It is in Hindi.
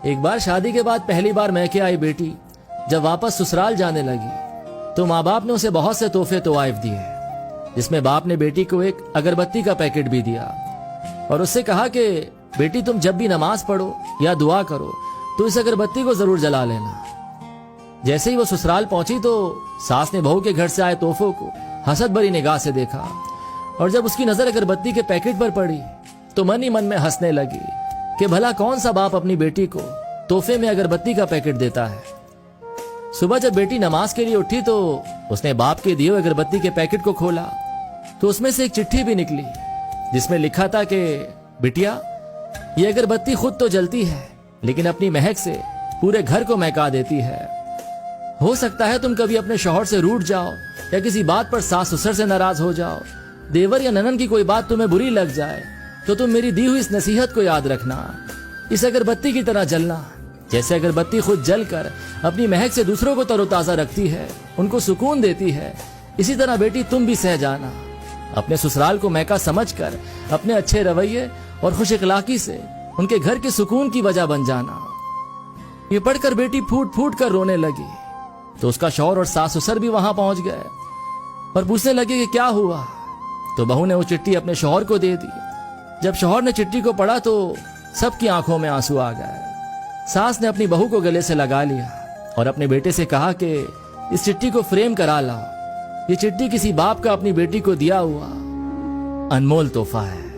एक बार शादी के बाद पहली बार मैके आई बेटी जब वापस ससुराल जाने लगी तो माँ बाप ने उसे बहुत से तोहफे तोआइफ दिए, जिसमें बाप ने बेटी को एक अगरबत्ती का पैकेट भी दिया और उससे कहा कि बेटी तुम जब भी नमाज पढ़ो या दुआ करो तो इस अगरबत्ती को जरूर जला लेना। जैसे ही वो ससुराल पहुंची तो सास ने बहू के घर से आए तोहफों को हसद भरी निगाह से देखा और जब उसकी नजर अगरबत्ती के पैकेट पर पड़ी तो मन ही मन में हंसने लगी कि भला कौन सा बाप अपनी बेटी को तोहफे में अगरबत्ती का पैकेट देता है। सुबह जब बेटी नमाज के लिए उठी तो उसने बाप के दिए हुए अगरबत्ती के पैकेट को खोला तो उसमें से एक चिट्ठी भी निकली जिसमें लिखा था कि बिटिया, ये अगरबत्ती खुद तो जलती है लेकिन अपनी महक से पूरे घर को महका देती है। हो सकता है तुम कभी अपने शौहर से रूठ जाओ या किसी बात पर सास ससुर से नाराज हो जाओ, देवर या ननन की कोई बात तुम्हें बुरी लग जाए तो तुम मेरी दी हुई इस नसीहत को याद रखना, इस अगरबत्ती की तरह जलना। जैसे अगरबत्ती खुद जलकर अपनी महक से दूसरों को तरोताजा रखती है, उनको सुकून देती है, इसी तरह बेटी तुम भी सह जाना। अपने ससुराल को महका समझकर अपने अच्छे रवैये और खुश इखलाकी से उनके घर के सुकून की वजह बन जाना। ये पढ़कर बेटी फूट फूट कर रोने लगी तो उसका शौहर और सास ससुर भी वहां पहुंच गए और पूछने लगे कि क्या हुआ। तो बहू ने वो चिट्ठी अपने शौहर को दे दी। जब शौहर ने चिट्ठी को पढ़ा तो सबकी आंखों में आंसू आ गए। सास ने अपनी बहू को गले से लगा लिया और अपने बेटे से कहा कि इस चिट्ठी को फ्रेम करा लाओ, ये चिट्ठी किसी बाप का अपनी बेटी को दिया हुआ अनमोल तोहफा है।